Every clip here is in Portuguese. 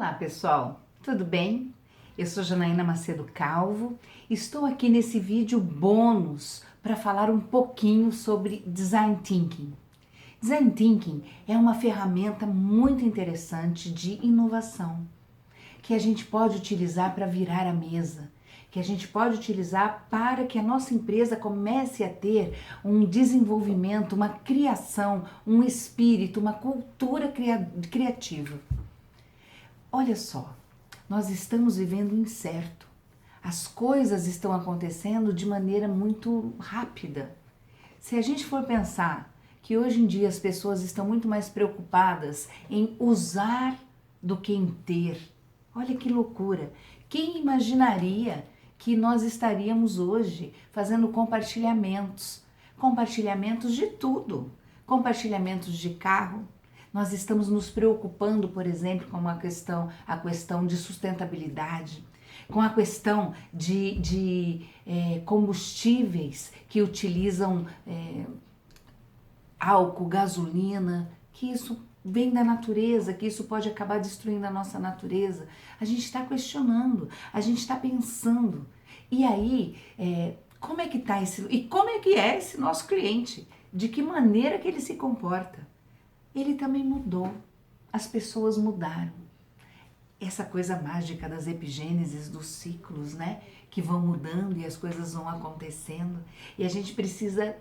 Olá pessoal, tudo bem? Eu sou Janaína Macedo Calvo, estou aqui nesse vídeo bônus para falar um pouquinho sobre Design Thinking. Design Thinking é uma ferramenta muito interessante de inovação, que a gente pode utilizar para virar a mesa, que a gente pode utilizar para que a nossa empresa comece a ter um desenvolvimento, uma criação, um espírito, uma cultura criativa. Olha só, nós estamos vivendo incerto. As coisas estão acontecendo de maneira muito rápida. Se a gente for pensar que hoje em dia as pessoas estão muito mais preocupadas em usar do que em ter, olha que loucura. Quem imaginaria que nós estaríamos hoje fazendo compartilhamentos de tudo, compartilhamentos de carro. Nós estamos nos preocupando, por exemplo, com a questão de sustentabilidade, com a questão de combustíveis que utilizam álcool, gasolina, que isso vem da natureza, que isso pode acabar destruindo a nossa natureza. A gente está questionando, a gente está pensando. E aí, como é que está como é que é esse nosso cliente? De que maneira que ele se comporta? Ele também mudou, as pessoas mudaram. Essa coisa mágica das epigêneses, dos ciclos, né? Que vão mudando e as coisas vão acontecendo. E a gente precisa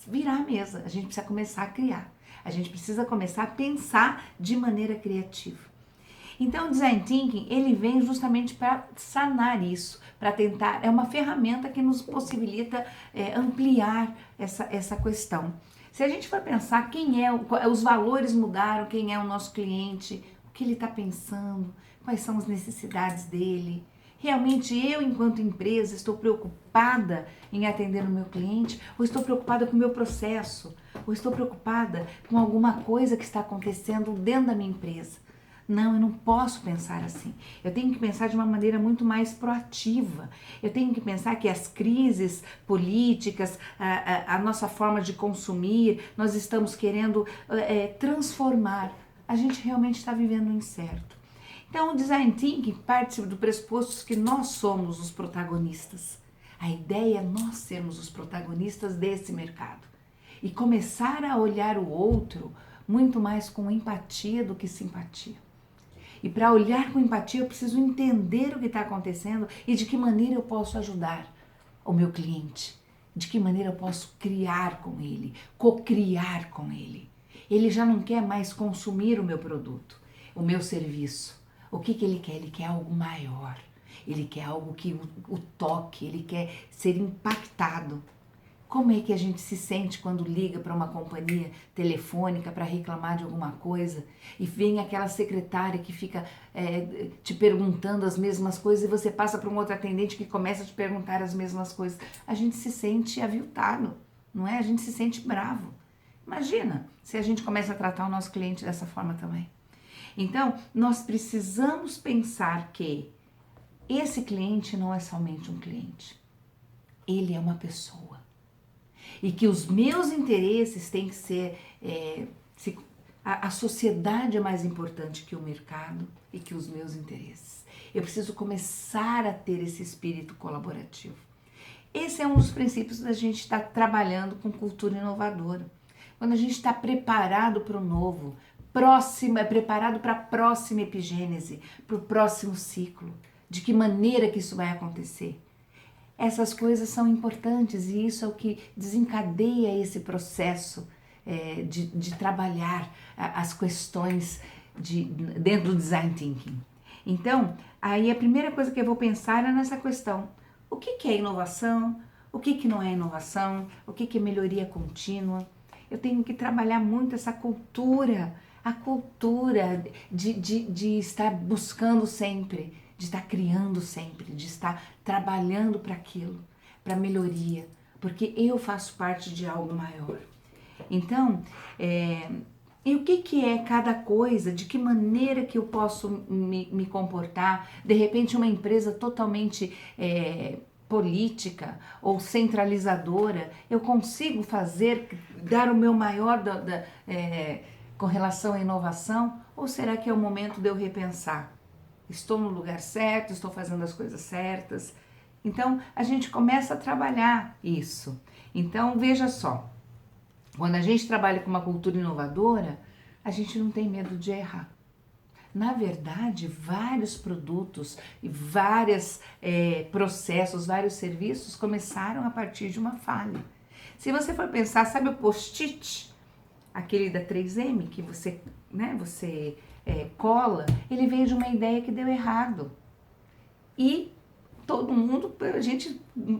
virar a mesa, a gente precisa começar a criar. A gente precisa começar a pensar de maneira criativa. Então o Design Thinking, ele vem justamente para sanar isso, para tentar, é uma ferramenta que nos possibilita ampliar essa questão. Se a gente for pensar os valores mudaram, quem é o nosso cliente, o que ele está pensando, quais são as necessidades dele. Realmente eu, enquanto empresa, estou preocupada em atender o meu cliente, ou estou preocupada com o meu processo, ou estou preocupada com alguma coisa que está acontecendo dentro da minha empresa. Não, eu não posso pensar assim. Eu tenho que pensar de uma maneira muito mais proativa. Eu tenho que pensar que as crises políticas, a nossa forma de consumir, nós estamos querendo transformar. A gente realmente está vivendo um incerto. Então, o Design Thinking parte do pressuposto que nós somos os protagonistas. A ideia é nós sermos os protagonistas desse mercado. E começar a olhar o outro muito mais com empatia do que simpatia. E para olhar com empatia, eu preciso entender o que está acontecendo e de que maneira eu posso ajudar o meu cliente. De que maneira eu posso criar com ele, co-criar com ele. Ele já não quer mais consumir o meu produto, o meu serviço. O que ele quer? Ele quer algo maior. Ele quer algo que o toque, ele quer ser impactado. Como é que a gente se sente quando liga para uma companhia telefônica para reclamar de alguma coisa e vem aquela secretária que fica te perguntando as mesmas coisas e você passa para um outro atendente que começa a te perguntar as mesmas coisas? A gente se sente aviltado, não é? A gente se sente bravo. Imagina se a gente começa a tratar o nosso cliente dessa forma também. Então, nós precisamos pensar que esse cliente não é somente um cliente, ele é uma pessoa. E que os meus interesses têm que ser... a sociedade é mais importante que o mercado e que os meus interesses. Eu preciso começar a ter esse espírito colaborativo. Esse é um dos princípios da gente estar trabalhando com cultura inovadora. Quando a gente está preparado para o novo, preparado para a próxima epigênese, para o próximo ciclo. De que maneira que isso vai acontecer? Essas coisas são importantes e isso é o que desencadeia esse processo de trabalhar as questões dentro do Design Thinking. Então, aí a primeira coisa que eu vou pensar é nessa questão. O que é inovação? O que não é inovação? O que é melhoria contínua? Eu tenho que trabalhar muito essa cultura, a cultura de estar buscando sempre, de estar criando sempre, de estar trabalhando para aquilo, para melhoria, porque eu faço parte de algo maior. Então, e o que é cada coisa, de que maneira que eu posso me comportar? De repente uma empresa totalmente política ou centralizadora, eu consigo dar o meu maior com relação à inovação? Ou será que é o momento de eu repensar? Estou no lugar certo, estou fazendo as coisas certas. Então, a gente começa a trabalhar isso. Então, veja só, quando a gente trabalha com uma cultura inovadora, a gente não tem medo de errar. Na verdade, vários produtos e vários processos, vários serviços começaram a partir de uma falha. Se você for pensar, sabe o post-it? Aquele da 3M que você cola, ele veio de uma ideia que deu errado. E todo mundo,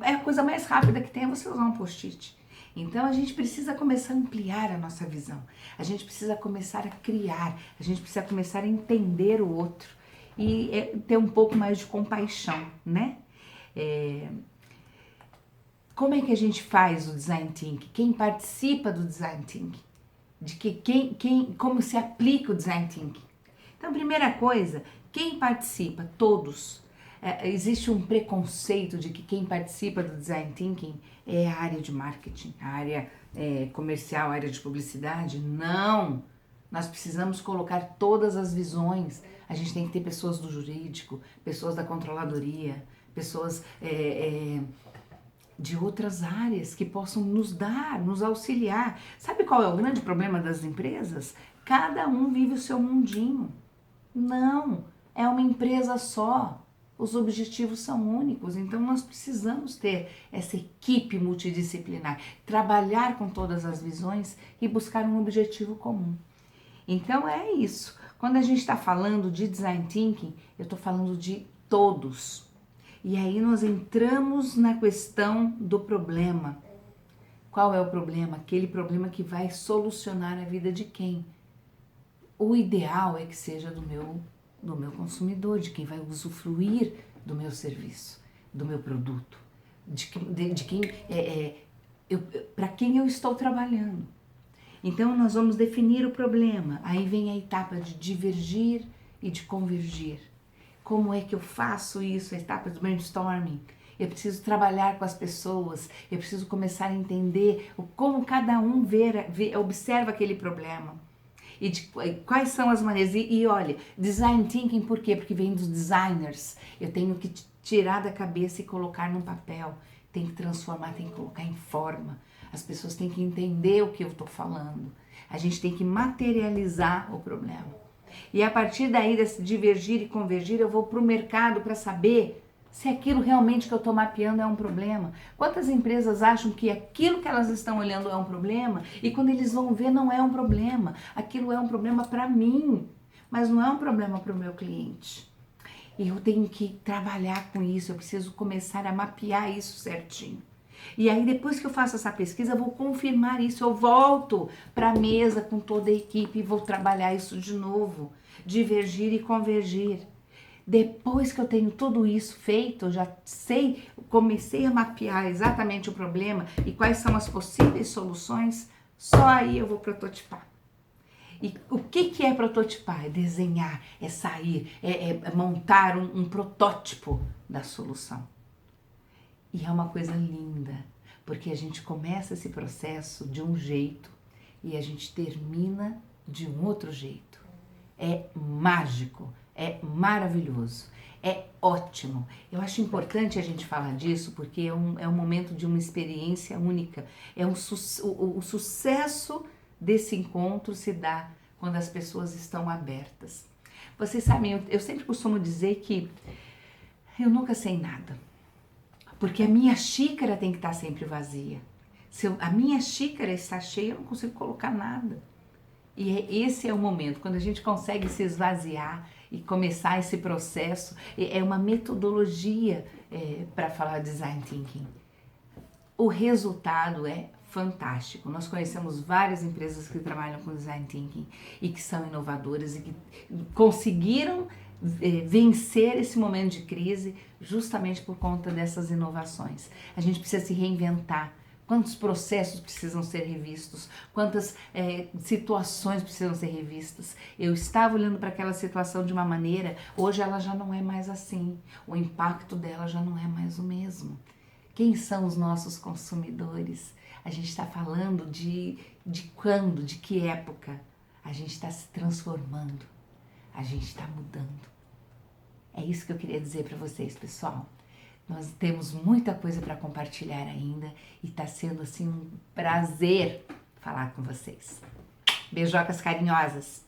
é a coisa mais rápida que tem é você usar um post-it. Então a gente precisa começar a ampliar a nossa visão, a gente precisa começar a criar, a gente precisa começar a entender o outro e ter um pouco mais de compaixão, né? Como é que a gente faz o design thinking? Quem participa do design thinking? Como se aplica o design thinking? Então, primeira coisa, quem participa? Todos. Existe um preconceito de que quem participa do design thinking é a área de marketing, a área comercial, a área de publicidade. Não! Nós precisamos colocar todas as visões. A gente tem que ter pessoas do jurídico, pessoas da controladoria, pessoas de outras áreas que possam nos auxiliar. Sabe qual é o grande problema das empresas? Cada um vive o seu mundinho. Não, é uma empresa só. Os objetivos são únicos, então nós precisamos ter essa equipe multidisciplinar, trabalhar com todas as visões e buscar um objetivo comum. Então é isso. Quando a gente está falando de design thinking, eu estou falando de todos. E aí nós entramos na questão do problema. Qual é o problema? Aquele problema que vai solucionar a vida de quem? O ideal é que seja do meu consumidor, de quem vai usufruir do meu serviço, do meu produto, para quem eu estou trabalhando. Então nós vamos definir o problema, aí vem a etapa de divergir e de convergir. Como é que eu faço isso? A etapa do brainstorming. Eu preciso trabalhar com as pessoas, eu preciso começar a entender como cada um observa aquele problema. E quais são as maneiras. E olha, design thinking por quê? Porque vem dos designers. Eu tenho que tirar da cabeça e colocar num papel. Tem que transformar, tem que colocar em forma. As pessoas têm que entender o que eu estou falando. A gente tem que materializar o problema. E a partir daí, desse divergir e convergir, eu vou para o mercado para saber se aquilo realmente que eu estou mapeando é um problema. Quantas empresas acham que aquilo que elas estão olhando é um problema e quando eles vão ver não é um problema. Aquilo é um problema para mim, mas não é um problema para o meu cliente. E eu tenho que trabalhar com isso, eu preciso começar a mapear isso certinho. E aí depois que eu faço essa pesquisa, eu vou confirmar isso, eu volto para a mesa com toda a equipe e vou trabalhar isso de novo, divergir e convergir. Depois que eu tenho tudo isso feito, eu já comecei a mapear exatamente o problema e quais são as possíveis soluções, só aí eu vou prototipar. E o que é prototipar? É desenhar, é sair, é montar um protótipo da solução. E é uma coisa linda, porque a gente começa esse processo de um jeito e a gente termina de um outro jeito. É mágico, é maravilhoso, é ótimo. Eu acho importante a gente falar disso porque é um momento de uma experiência única. O sucesso desse encontro se dá quando as pessoas estão abertas. Vocês sabem, eu sempre costumo dizer que eu nunca sei nada. Porque a minha xícara tem que estar sempre vazia. Se a minha xícara está cheia, eu não consigo colocar nada. E esse é o momento, quando a gente consegue se esvaziar e começar esse processo. É uma metodologia para falar design thinking. O resultado é fantástico. Nós conhecemos várias empresas que trabalham com design thinking e que são inovadoras e que conseguiram vencer esse momento de crise justamente por conta dessas inovações. A gente precisa se reinventar. Quantos processos precisam ser revistos? Quantas situações precisam ser revistas? Eu estava olhando para aquela situação de uma maneira, hoje ela já não é mais assim. O impacto dela já não é mais o mesmo. Quem são os nossos consumidores? A gente está falando de quando, de que época? A gente está se transformando. A gente está mudando. isso que eu queria dizer para vocês, pessoal. Nós temos muita coisa para compartilhar ainda e tá sendo assim um prazer falar com vocês. Beijocas carinhosas.